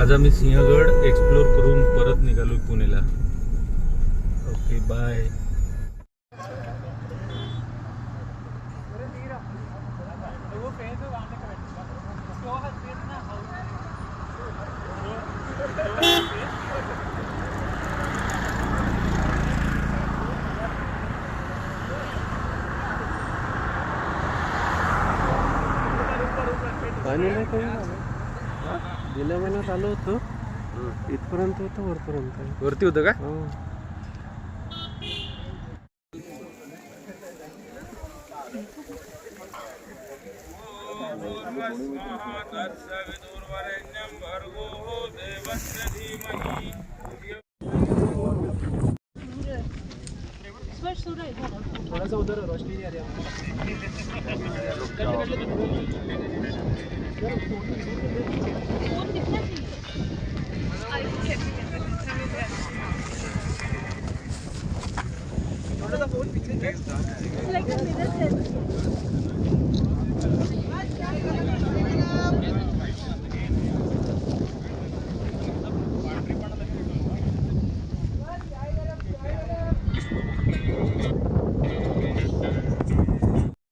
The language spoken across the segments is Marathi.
आज आम्ही सिंहगड एक्सप्लोर करून परत निघालो पुण्याला. Okay bye. पाणी नाही काही गेल्या महिन्यात आलो होतो. इथपर्यंत होतं, वरपर्यंत. वरती होतं का? थोड़ा सा उधर रोशनी नहीं आ रही.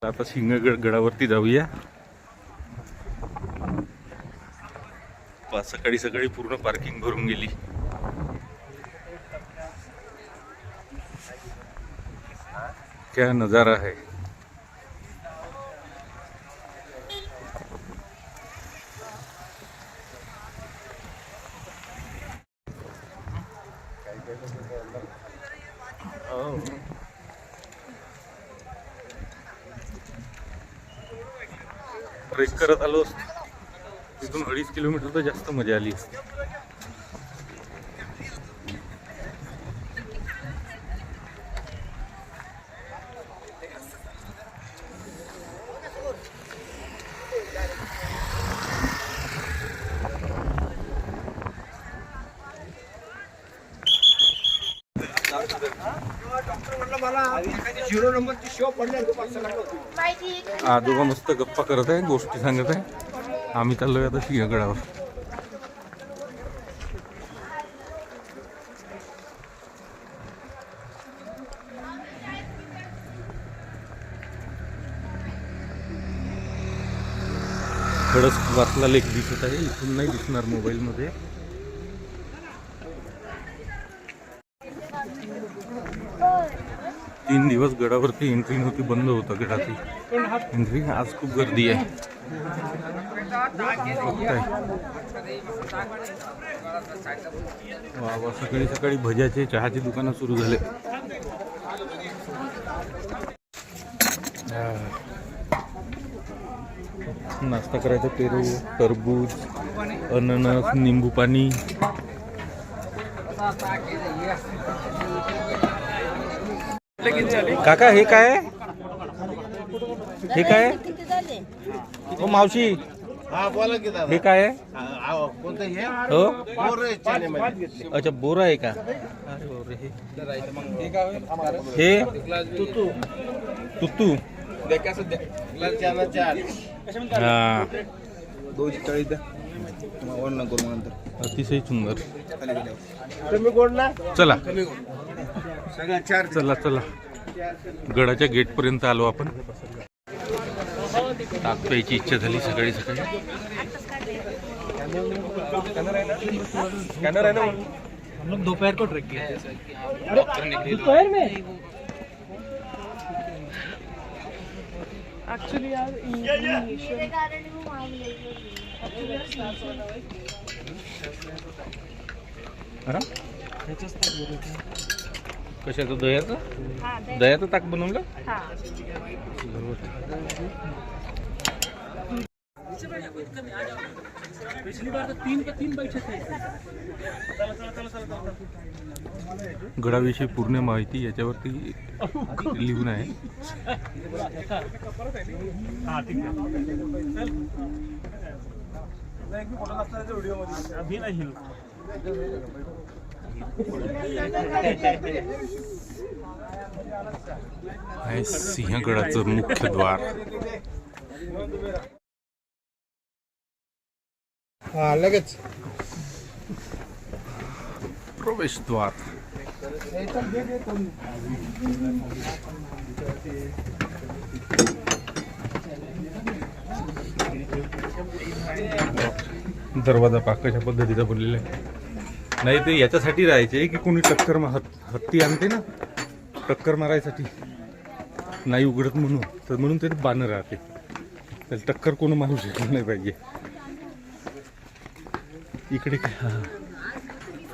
आता सिंहगड गडावरती जाऊया. सकाळी सकाळी पूर्ण पार्किंग भरून गेली. क्या नजारा है. ट्रेक करत आलो असतो तिथून 2.5 किलोमीटर तर जास्त मजा आली असती. आजोबा मस्त गप्पा करत आहे, गोष्टी सांगत आहे. आम्ही चाललोय आता सिंहगडावर. खडस वाचला लेक दिसत आहे, इथून नाही दिसणार मोबाईल मध्ये. तीन दिवस गडावरती एंट्री नव्हती, बंद होतं गडाची एंट्री. आज खूप गर्दी आहे. वा, सकाळी सकाळी भज्याचे चहाची दुकानं सुरू झाले. नाश्ता करायचा, पेरू, टरबूज, अननस, निंबू पाणी. काका हे काय आहे? हे काय आहे? हो मावशी, हे काय आहे? हो, अच्छा बोर आहे का? हे तुतू. हा, अतिशय सुंदर. चला चला चला, गडाच्या गेट पर्यंत आलो आपण. ताक प्यायची इच्छा झाली सकाळी सकाळी. हम लोग दोपहर को ट्रेक किया. दोपहर में एक्चुअली यार कशाचं? दह्याचं ताक बनवलं. गडाविषयी पूर्ण माहिती याच्यावरती लिहून आहे. आहे सिंहगडाचं मुख्य द्वार. लगेच प्रवेशद्वार. दरवाजा पहा कशा पद्धतीचा बनलेला आहे. नाही ते याच्यासाठी राहायचे की कोणी टक्कर हत्ती आणते ना टक्कर मारायसाठी नाही उघडत म्हणून, तर म्हणून ते बाणं राहते. त्याला टक्कर कोण मारू शकत नाही पाहिजे. इकडे काय हा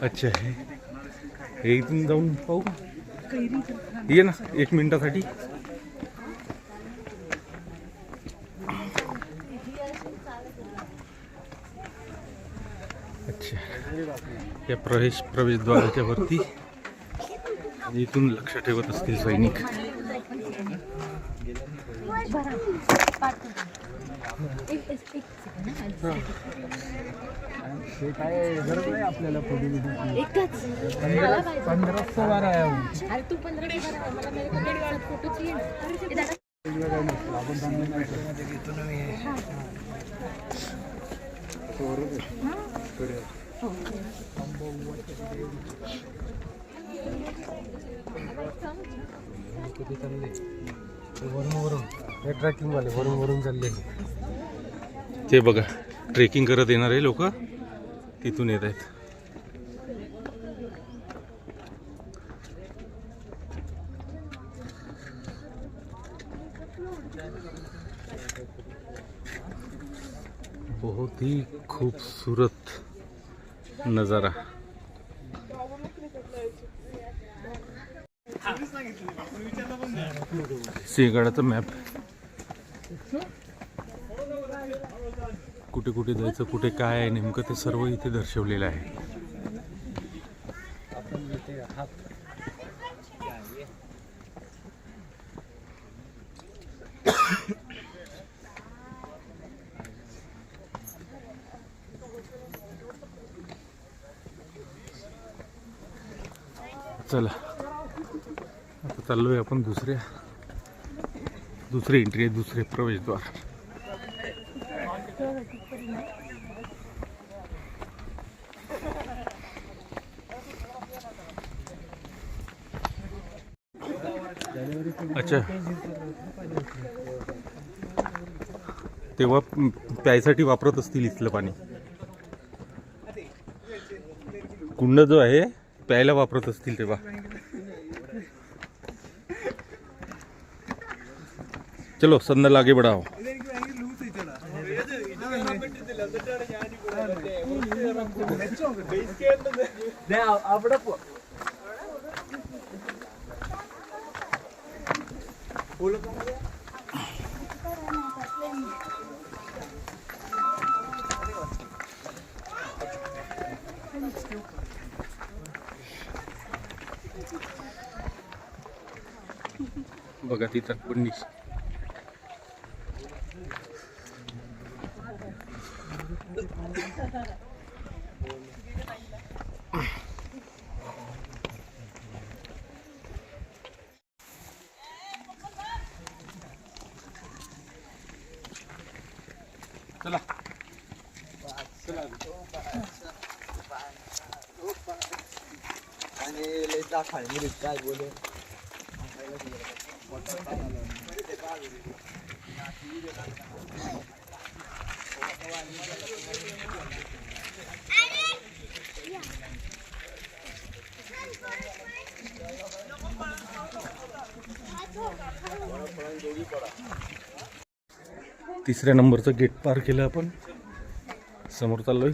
अच्छा आहे. हे इथून जाऊन पाहू ये ना 1 मिनिटासाठी. अच्छा या प्रवेशद्वाराच्या वरती इथून लक्ष ठेवत असतील सैनिक. आपल्याला ट्रॅकिंग वाले वरून चालले. ते बघा ट्रेकिंग करत येणारे लोक तिथून येत आहेत. बहुत ही खूबसूरत नजारा. सिंहगडाचा मॅप. कुठे कुठे जायचं कुठे काय आहे नेमकं ते सर्व इथे दर्शवलेलं आहे. चला आता चाललोय आपण दुसरी एंट्री आहे, दुसरे प्रवेशद्वार. अच्छा तेव्हा प्यायसाठी वापरत असतील इथलं पाणी. कुंड जो आहे प्यायला वापरत असतील तेव्हा. चलो संदल आगे बढ़ाओ. बघा तिथं पुण्य. चला काय बोले. तिसऱ्या नंबरचं गेट पार केलं आपण. समोर चाललोय.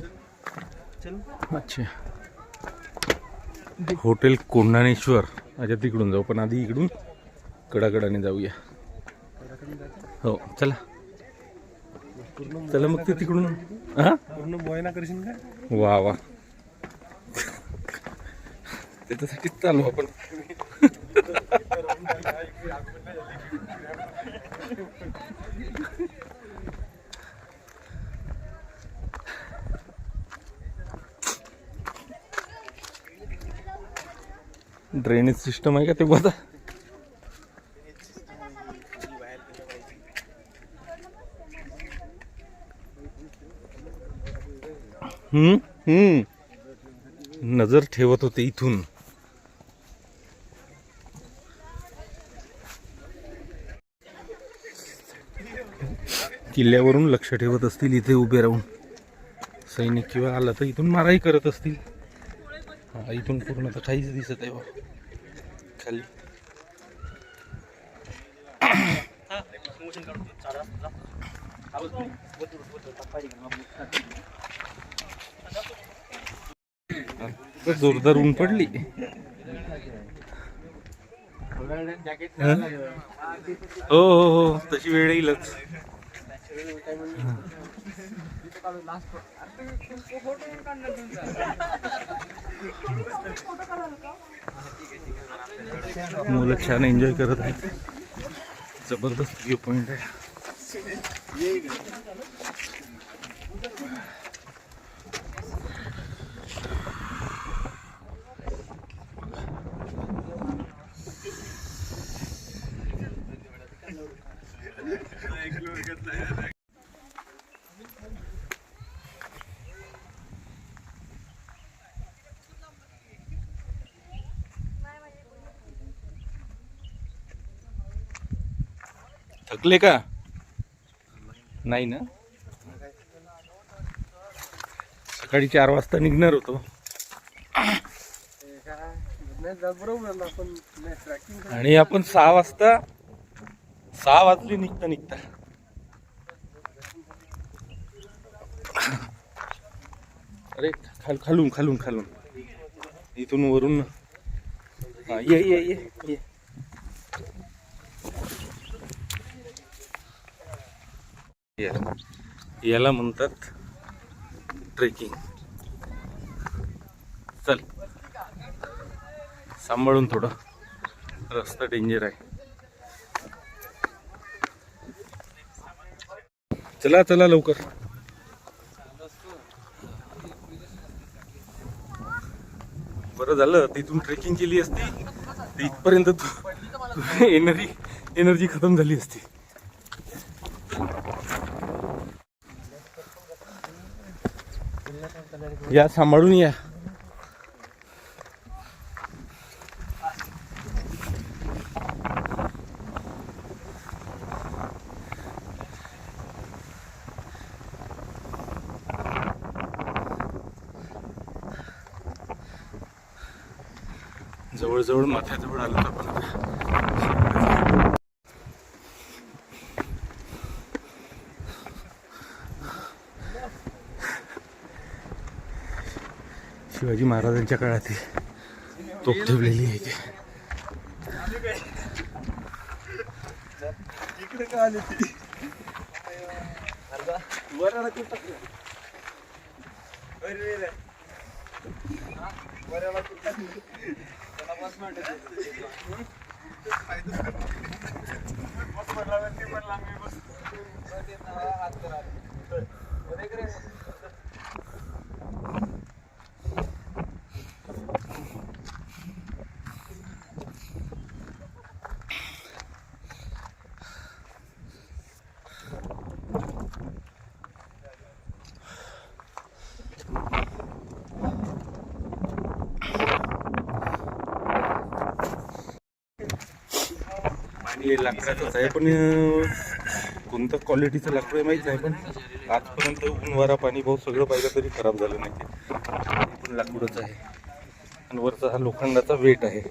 अच्छा हॉटेल कोंढाणेश्वर. अच्छा तिकडून जाऊ पण आधी इकडून कडाकडाने जाऊया. हो चला चला मग ते तिकडून. हा पूर्ण बोयना करशील का. वा वा त्याच्यासाठी चालू आपण. ड्रेनेज सिस्टम आहे का ते बघा. नजर ठेवत होते इथून. किल्ल्यावरून लक्ष ठेवत असतील इथे उभे राहून. सैनिक किंवा आला तर इथून माराही करत असतील. हा, इथून पूर्ण तर काहीच दिसत आहे बा खाली. जोरदार ऊन पडली. हो हो हो, तशी वेळ येईलच. मुलं छान एन्जॉय करत आहेत. जबरदस्त व्ह्यू पॉइंट आहे. थकले का? नाही ना. सकाळी 4 वाजता निघणार होतो आणि आपण 6 वाजले निघता. अरे खालून इथून वरून. हा, ये. याला म्हणतात ट्रेकिंग. चल, सांभाळून थोडं, रस्ता डेंजर आहे. चला लवकर. बरं झालं तिथून ट्रेकिंग केली असती तर इथपर्यंत एनर्जी खतम झाली असती. या, सांभाळून या. जवळ माथ्याजवळ आलो आपण आता. शिवाजी महाराजांच्या काळात तोफ ठेवलेली आहे इथे. लाकडाचंच आहे, पण कोणतं क्वालिटीचं लाकूड आहे माहीत नाही. पण आजपर्यंत ऊन वारा पाणी पाऊस सगळं पाहिलं तरी खराब झालं नाही. पण लाकूडच आहे आणि वरचा हा लोखंडाचा वेट आहे.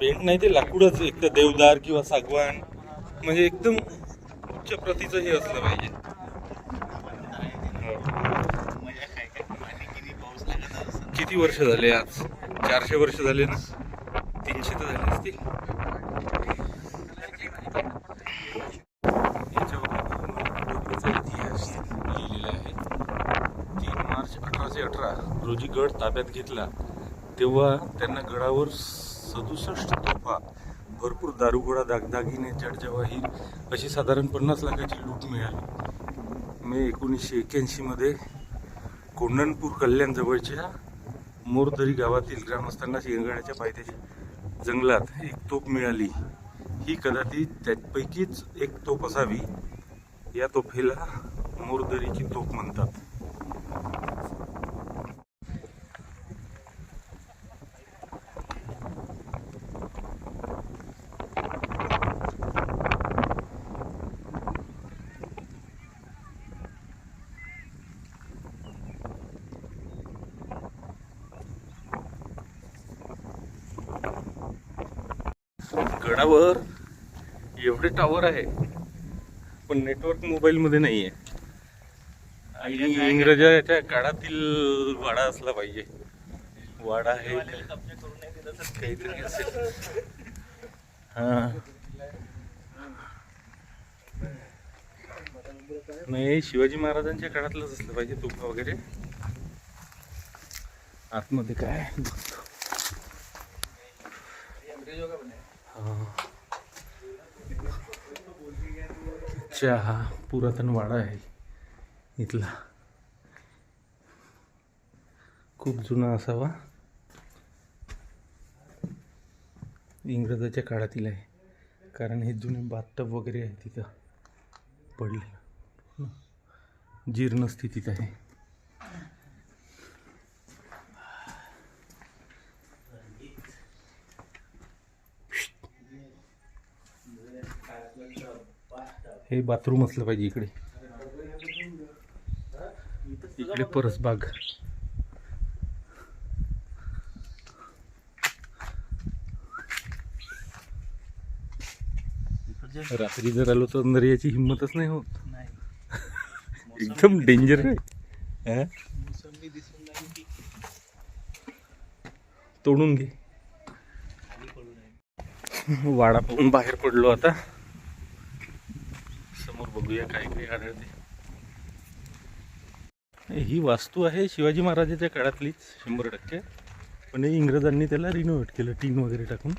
पेंट नाही, ते लाकूडच. एक तर देवदार किंवा सागवान, म्हणजे एकदम उच्च प्रतीचं हे असलं पाहिजे. किती वर्ष झाले? आज 400 वर्ष झाले ना, 300 तर झाले असतील. याच्यावर इतिहास लिहिलेला आहे. 3 मार्च 1818 रोजी गड ताब्यात घेतला तेव्हा त्यांना गडावर 67 तोफा, भरपूर दारुगोळा, दागदागिने, जडजवाहीर अशी साधारण 50 लाखाची लूट मिळाली. मे 1981 मध्ये कोंढणपूर कल्याण जवळच्या मोरदरी गावातील ग्रामस्थांना शेंगाण्याच्या पायथ्याच्या जंगलात एक तोफ मिळाली. ही कदाचित त्यापैकीच एक तोफ असावी. या तोफेला मोरदरीची तोफ म्हणतात. गडावर एवढे टावर आहे पण नेटवर्क मोबाईल मध्ये नाहीये. आणि इंग्रजाच्या काळातील वाडा असला पाहिजे. वाडा आहे काहीतरी असेल. हा नाही, शिवाजी महाराजांच्या काळातलंच असलं पाहिजे. तोफा वगैरे आतमध्ये काय अच्छा, हा पुरातन वाडा आहे इथला. खूप जुना असावा. इंग्रजाच्या काळातील आहे कारण हे जुने बाथटब वगैरे आहे तिथं पडले. जीर्ण स्थितीत आहे. हे बाथरूम असलं पाहिजे इकडे. इकडे परसबाग. रात्री जर आलो तर अंदर याची हिंमतच नाही होत. एकदम डेंजर आहे. तोडून घे. वाडा पाहून बाहेर पडलो आता. समोर बघूया काय काय आढळते. ही वास्तू आहे शिवाजी महाराजांच्या काळातलीच 100%. पण इंग्रजांनी त्याला रिनोव्हेट केलं टीन वगैरे टाकून.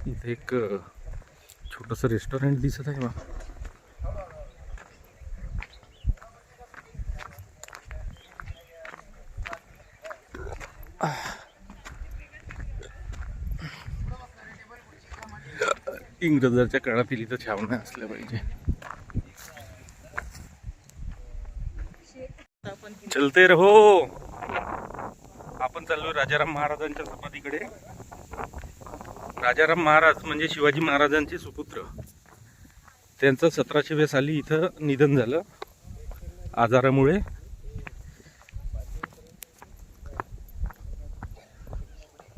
इथे एक छोटंसं रेस्टॉरंट दिसत आहे. इंग्रजांच्या काळातील इथं छावण्या असल्या पाहिजे. चलते रहो. आपण चाललोय राजाराम महाराजांच्या समाधीकडे. राजाराम महाराज म्हणजे शिवाजी महाराजांचे सुपुत्र. त्यांचं 1700 साली इथं निधन झालं आजारामुळे.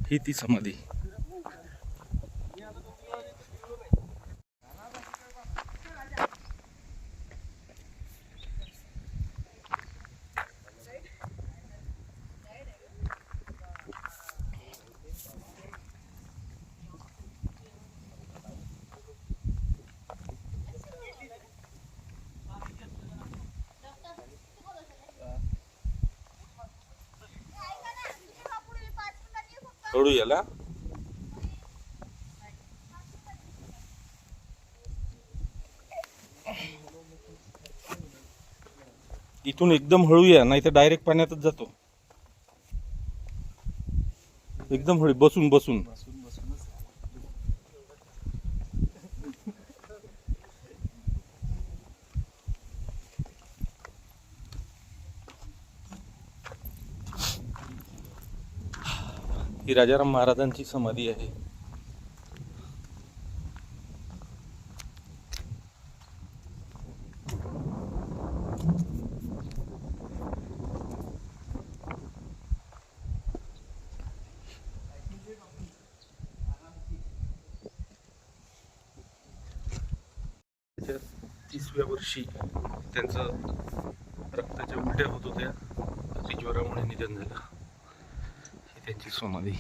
ही ती समाधी. सोडू याला. इथून एकदम हळू या, नाही तर डायरेक्ट पाण्यातच जातो. एकदम हळू. बसून बसून ही राजाराम महाराजांची समाधी आहे. त्याच्या 30व्या वर्षी त्यांचं रक्ताच्या उलट्या होत होत्या. अतिज्वरामुळे निधन झालं. ही त्यांची समाधी.